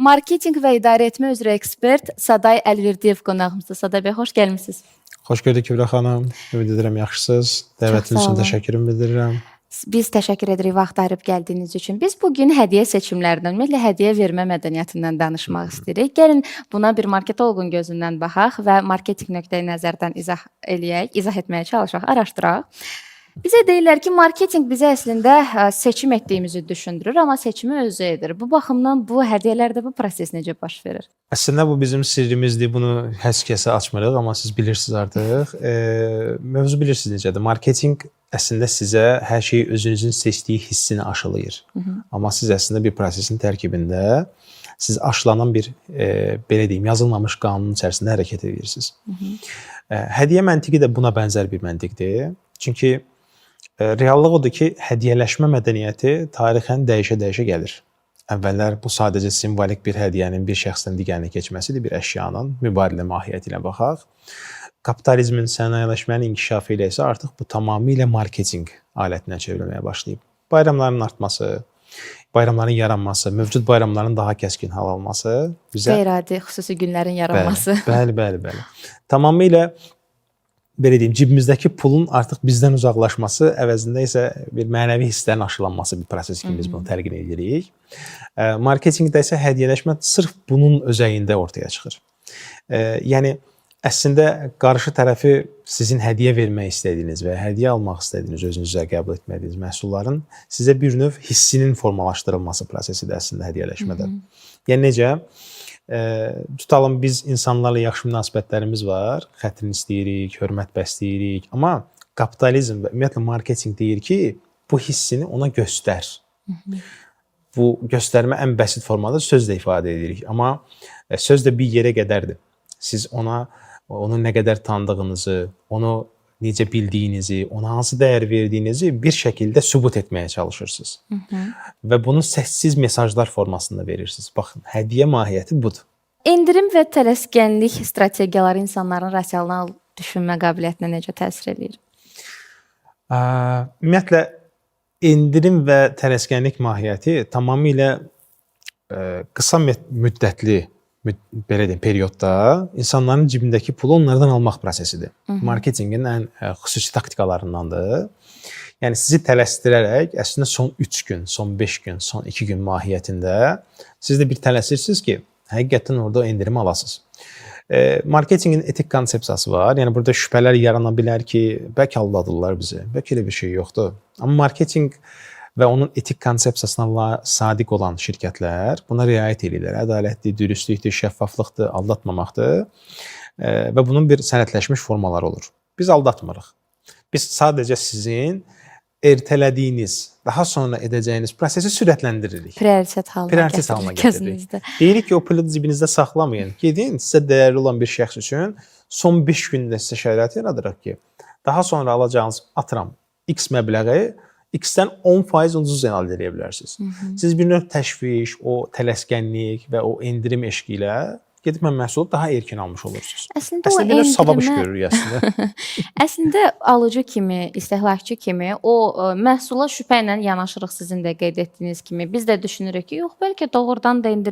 Marketinq və idarəetmə üzrə ekspert Saday Əlverdiyev qonağımızdır. Saday bəy, xoş gəlmisiniz. Xoş gördük Kübra xanım. Ümid edirəm yaxşısınız. Dəvətiniz üçün təşəkkürümü bildirirəm. Biz təşəkkür edirik vaxt ayırıb gəldiyiniz üçün. Biz bugün hədiyyə seçimlərindən, ümumiyyətlə hədiyyə vermə mədəniyyətindən danışmaq istəyirik. Gəlin buna bir marketoloqun gözündən baxaq və marketinq nöqteyi-nəzərdən izah etməyə çalışaq, araşdıraq. Bizə deyirlər ki, marketinq bizə əslində seçim etdiyimizi düşündürür, amma seçimi özü edir. Bu baxımdan bu hədiyyələrdə bu proses necə baş verir? Əslində bu bizim sirrimizdir. Bunu heç kəsə açmırıq, amma siz bilirsiniz artıq. Mövzu bilirsiniz necədir? Marketinq əslində sizə hər şeyi özünüzün seçdiyi hissini aşılayır. Amma siz əslində bir prosesin tərkibində siz aşılanan bir belə deyim, yazılmamış qanunun içərisində hərəkət edirsiniz. Hədiyyə məntiqi də buna bənzər bir məntiqdir. Çünki reallıq odur ki, hədiyyələşmə mədəniyyəti tarixən dəyişə-dəyişə gəlir. Əvvəllər bu sadəcə simvolik bir hədiyyənin bir şəxsdən digərinə keçməsidir, bir əşyanın mübadilə mahiyyəti ilə baxaq. Kapitalizmin, sənayeləşmənin inkişafı ilə isə artıq bu tamamilə marketinq alətinə çevrilməyə başlayıb. Bayramların artması, bayramların yaranması, mövcud bayramların daha kəskin hal alması bizə qeyri-adi xüsusi günlərin yaranması. Bəli. Tamamilə belə deyim, cibimizdəki pulun artıq bizdən uzaqlaşması əvəzində isə bir mənəvi hisslərin aşılanması bir proses kimi biz bunu təlqin edirik. Marketinqdə isə hədiyyələşmə sırf bunun özəyində ortaya çıxır. Yəni əslində qarşı tərəfi sizin hədiyyə vermək istədiyiniz və hədiyyə almaq istədiyiniz, özünüzə qəbul etmədiyiniz məhsulların sizə bir növ hissinin formalaşdırılması prosesidir əslində hədiyyələşmədə. Yəni necə? Tutalım biz insanlarla yaxşı münasibətlərimiz var, xətrini istəyirik, hörmət bəsləyirik, amma kapitalizm və ümumiyyətlə marketinq deyir ki, bu hissini ona göstər. Bu göstərmə ən bəsit formada sözlə ifadə edirik, amma söz də bir yerə qədərdir. Siz onu nə qədər tanıdığınızı, onu necə bildiyinizi, ona hansı dəyər verdiyinizi bir şəkildə sübut etməyə çalışırsınız. Və bunu səssiz mesajlar formasında verirsiniz. Baxın, hədiyyə mahiyyəti budur. Endirim və tələskənlik strategiyaları insanların rasional düşünmə qabiliyyətinə necə təsir edir? Ümumiyyətlə, endirim və tələskənlik mahiyyəti tamamilə qısa müddətli belə deyim, periodda insanların cibindəki pulu onlardan almaq prosesidir. Marketinqin ən xüsusi taktikalarındandır. Yəni sizi tələsdirərək əslində son 3 gün, son 5 gün, son 2 gün mahiyyətində siz də bir tələsirsiniz ki, həqiqətən orada endirim alasınız. Marketinqin etik konsepsiyası var. Yəni burada şübhələr yarana bilər ki, bəlkə aldadırlar bizi, bəlkə elə bir şey yoxdur. Amma marketinq və onun etik konsepsiyasına sadiq olan şirkətlər buna riayət edirlər. Ədalətli, dürüstlükdür, şəffaflıqdır, aldatmamaqdır və bunun bir sənədləşmiş formaları olur. Biz aldatmırıq. Biz sadəcə sizin ertələdiyiniz, daha sonra edəcəyiniz prosesi sürətləndiririk. Prioritet halına gətiririk. Deyirik ki, o pulu cibinizdə saxlamayın. Gedin, sizə dəyərli olan bir şəxs üçün son 5 gündə sizə şərait yaradırıq ki, daha sonra alacağınız atıram X məbləği X-dən 10% ucuz əldə edə bilərsiniz. Siz bir növ təşviş, o tələskənlik və o endirim eşqi ilə gedib məhsulu daha erkən almış olursunuz. Əslində bir növ savab iş görürük əslində. Əslində alıcı kimi, istehlakçı kimi o məhsula şübhə ilə yanaşırıq sizin də qeyd etdiyiniz kimi. Biz də düşünürük ki, yox, bəlkə doğrudan da endirim